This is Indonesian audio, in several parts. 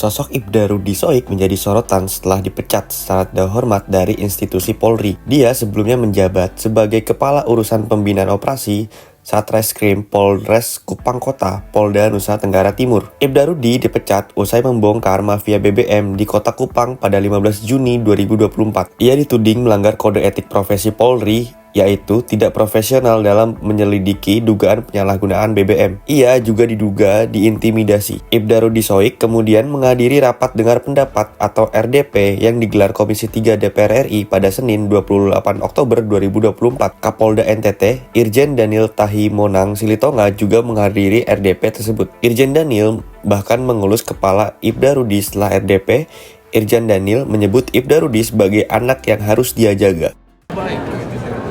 Sosok Ibda Rudi Soik menjadi sorotan setelah dipecat secara tidak hormat dari institusi Polri. Dia sebelumnya menjabat sebagai Kepala Urusan Pembinaan Operasi Satreskrim Polres Kupang Kota, Polda Nusa Tenggara Timur. Ibda Rudi dipecat usai membongkar mafia BBM di Kota Kupang pada 15 Juni 2024. Ia dituding melanggar kode etik profesi Polri, yaitu tidak profesional dalam menyelidiki dugaan penyalahgunaan BBM. Ia juga diduga diintimidasi. Ibda Rudi Soik kemudian menghadiri rapat dengar pendapat atau RDP yang digelar Komisi 3 DPR RI pada Senin 28 Oktober 2024. Kapolda NTT, Irjen Daniel Tahi Monang Silitonga juga menghadiri RDP tersebut. Irjen Daniel bahkan mengelus kepala Ibda Rudi setelah RDP. Irjen Daniel menyebut Ibda Rudi sebagai anak yang harus dia jaga.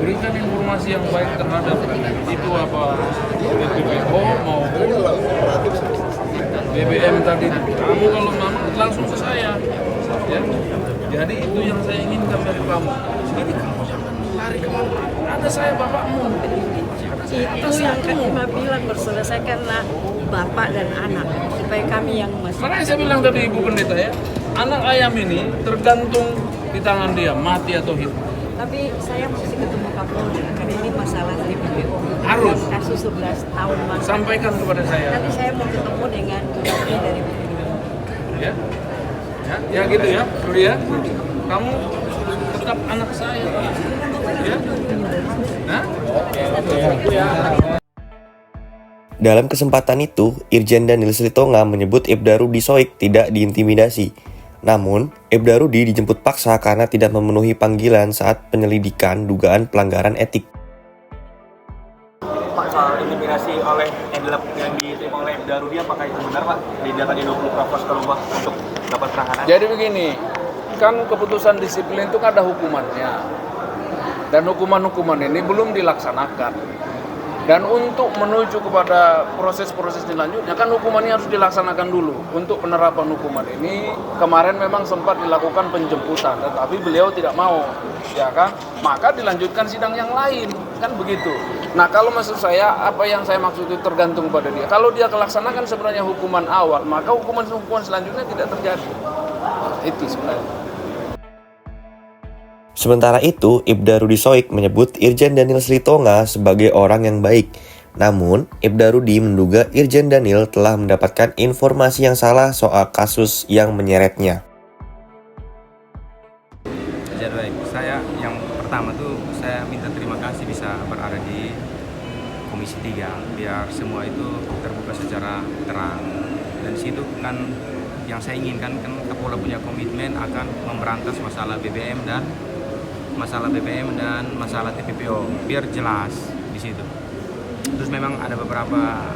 Berikan informasi yang baik terhadap itu apa BPO maupun BBM tadi. Kamu kalau mau langsung ke saya, ya. Jadi itu yang saya inginkan dari kamu. Jadi kamu jangan lari kemana. Ada saya bapakmu. Itu yang Kak bilang berselesaikanlah bapak dan anak supaya kami yang masih. Makanya saya bilang tadi Ibu Pendeta ya, anak ayam ini tergantung di tangan dia mati atau hidup. Tapi saya mesti ketemu Kapolda karena ini masalah dari BPO. Harus. Kasus 11 tahun masa. Sampaikan kepada saya. Nanti saya mau ketemu dengan Bupati dari BPO. Ya gitu ya, Rudi ya. Kamu tetap anak saya. Ya. Nah? Dalam kesempatan itu, Irjen Daniel Silitonga menyebut Ibda Rudi Soik tidak diintimidasi. Namun, Ibda Rudi dijemput paksa karena tidak memenuhi panggilan saat penyelidikan dugaan pelanggaran etik. Pak, soal intimidasi yang diterima oleh Ibda Rudi, apakah itu benar Pak? Didatangi 20 provos ke rumah untuk dapat penahanan? Jadi begini, kan keputusan disiplin itu kan ada hukumannya. Dan hukuman-hukuman ini belum dilaksanakan. Dan untuk menuju kepada proses-proses selanjutnya kan hukumannya harus dilaksanakan dulu. Untuk penerapan hukuman ini kemarin memang sempat dilakukan penjemputan, tetapi beliau tidak mau, ya kan? Maka dilanjutkan sidang yang lain, kan begitu. Nah kalau maksud saya, apa yang saya maksud itu tergantung pada dia. Kalau dia melaksanakan sebenarnya hukuman awal, maka hukuman selanjutnya tidak terjadi. Itu sebenarnya. Sementara itu, Ibda Rudi Soik menyebut Irjen Daniel Silitonga sebagai orang yang baik. Namun, Ibda Rudi menduga Irjen Daniel telah mendapatkan informasi yang salah soal kasus yang menyeretnya. Jadi baik, saya yang pertama tuh saya minta terima kasih bisa berada di Komisi 3 biar semua itu terbuka secara terang. Dan situ kan yang saya inginkan kan Kapolda punya komitmen akan memberantas masalah BBM dan masalah TPPO biar jelas di situ. Terus memang ada beberapa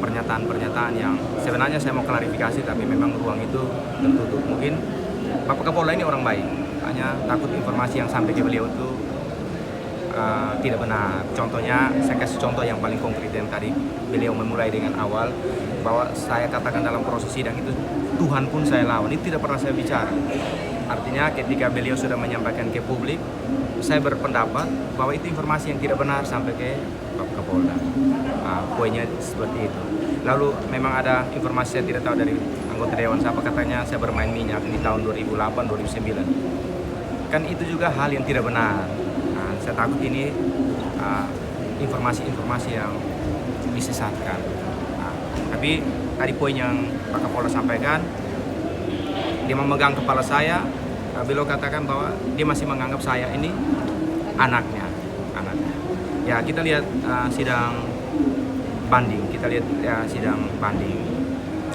pernyataan yang sebenarnya saya mau klarifikasi tapi memang ruang itu tertutup. Mungkin Bapak Kapolda ini orang baik, hanya takut informasi yang sampai ke beliau itu tidak benar. Contohnya, saya kasih contoh yang paling konkret yang tadi beliau memulai dengan awal bahwa saya katakan dalam proses sidang itu Tuhan pun saya lawan, itu tidak pernah saya bicara. Artinya ketika beliau sudah menyampaikan ke publik, saya berpendapat bahwa itu informasi yang tidak benar sampai ke Bapak Kapolda. Poinnya seperti itu. Lalu memang ada informasi saya tidak tahu dari anggota Dewan siapa, katanya saya bermain minyak di tahun 2008-2009. Kan itu juga hal yang tidak benar. Saya takut ini informasi-informasi yang disesatkan. Tapi tadi poin yang Pak Kapolda sampaikan, dia memegang kepala saya, beliau katakan bahwa dia masih menganggap saya ini anaknya. Ya kita lihat sidang banding,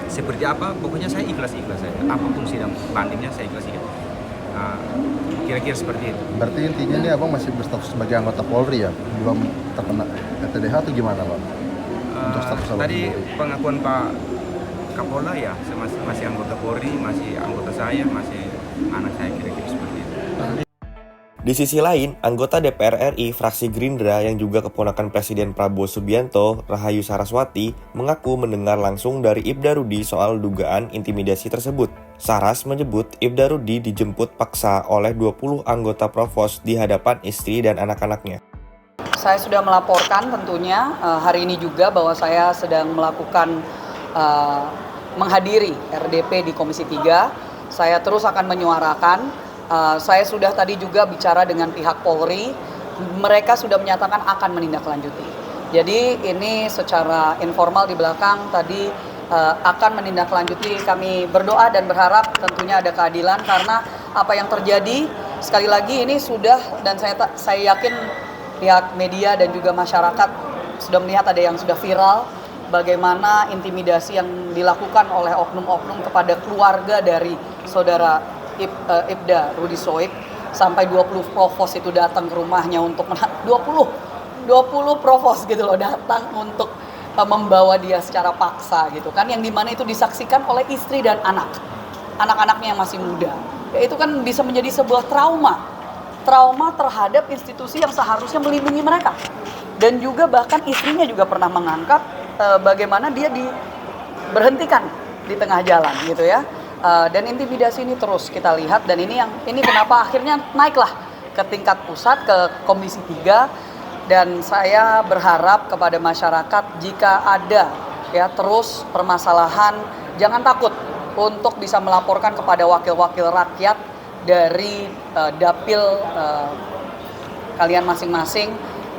seperti apa, pokoknya saya ikhlas saja. Apapun sidang bandingnya saya ikhlas. Kira-kira seperti itu. Berarti intinya ini abang masih berstatus sebagai anggota Polri ya? Belum terkena TDH atau gimana Pak? Untuk status abang tadi sendiri? pengakuan Pak Kapolda ya, saya masih anggota Polri, masih anggota saya, masih anak saya, kira-kira seperti itu. Di sisi lain, anggota DPR RI fraksi Gerindra yang juga keponakan Presiden Prabowo Subianto, Rahayu Saraswati, mengaku mendengar langsung dari Ibda Rudi soal dugaan intimidasi tersebut. Saras menyebut Ibda Rudi dijemput paksa oleh 20 anggota Provos di hadapan istri dan anak-anaknya. Saya sudah melaporkan tentunya hari ini juga bahwa saya sedang melakukan uh, menghadiri RDP di Komisi 3. Saya terus akan menyuarakan. Saya sudah tadi juga bicara dengan pihak Polri. Mereka sudah menyatakan akan menindaklanjuti. Jadi ini secara informal di belakang tadi akan menindaklanjuti. Kami berdoa dan berharap tentunya ada keadilan, karena apa yang terjadi sekali lagi ini sudah, dan saya yakin pihak media dan juga masyarakat sudah melihat ada yang sudah viral bagaimana intimidasi yang dilakukan oleh oknum-oknum kepada keluarga dari saudara Ibda Rudy Soik, sampai 20 provos itu datang ke rumahnya untuk 20 provos gitu loh datang untuk membawa dia secara paksa gitu kan, yang dimana itu disaksikan oleh istri dan anak-anaknya yang masih muda. Ya, itu kan bisa menjadi sebuah trauma terhadap institusi yang seharusnya melindungi mereka. Dan juga bahkan istrinya juga pernah mengangkat bagaimana dia diberhentikan di tengah jalan gitu ya. Dan intimidasi ini terus kita lihat, dan ini kenapa akhirnya naiklah ke tingkat pusat, ke Komisi 3. Dan saya berharap kepada masyarakat, jika ada ya terus permasalahan, jangan takut untuk bisa melaporkan kepada wakil-wakil rakyat dari dapil kalian masing-masing.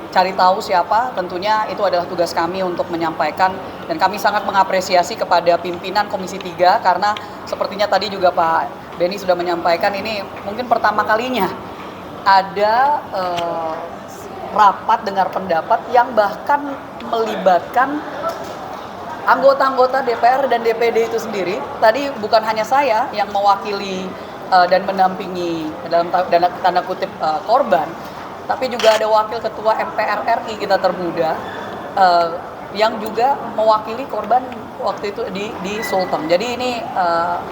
Cari tahu siapa, tentunya itu adalah tugas kami untuk menyampaikan. Dan kami sangat mengapresiasi kepada pimpinan Komisi 3, karena sepertinya tadi juga Pak Benny sudah menyampaikan, ini mungkin pertama kalinya ada rapat dengar pendapat yang bahkan melibatkan anggota-anggota DPR dan DPD itu sendiri. Tadi bukan hanya saya yang mewakili dan mendampingi dalam tanda kutip korban, tapi juga ada wakil ketua MPR RI kita termuda yang juga mewakili korban waktu itu di Sulteng. Jadi ini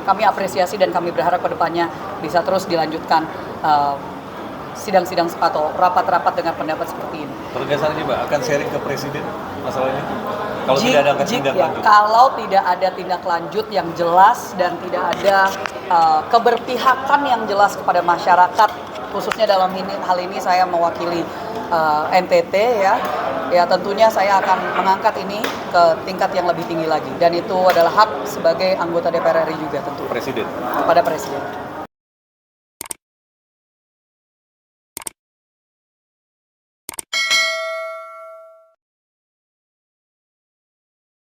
kami apresiasi dan kami berharap ke depannya bisa terus dilanjutkan sidang-sidang atau rapat-rapat dengan pendapat seperti ini. Penegasannya Mbak akan sharing ke Presiden masalah ini? Kalau tidak ada tindak lanjut? Kalau tidak ada tindak lanjut yang jelas dan tidak ada keberpihakan yang jelas kepada masyarakat, khususnya dalam hal ini saya mewakili NTT ya tentunya saya akan mengangkat ini ke tingkat yang lebih tinggi lagi, dan itu adalah hak sebagai anggota DPR RI juga tentu. Presiden? Kepada Presiden.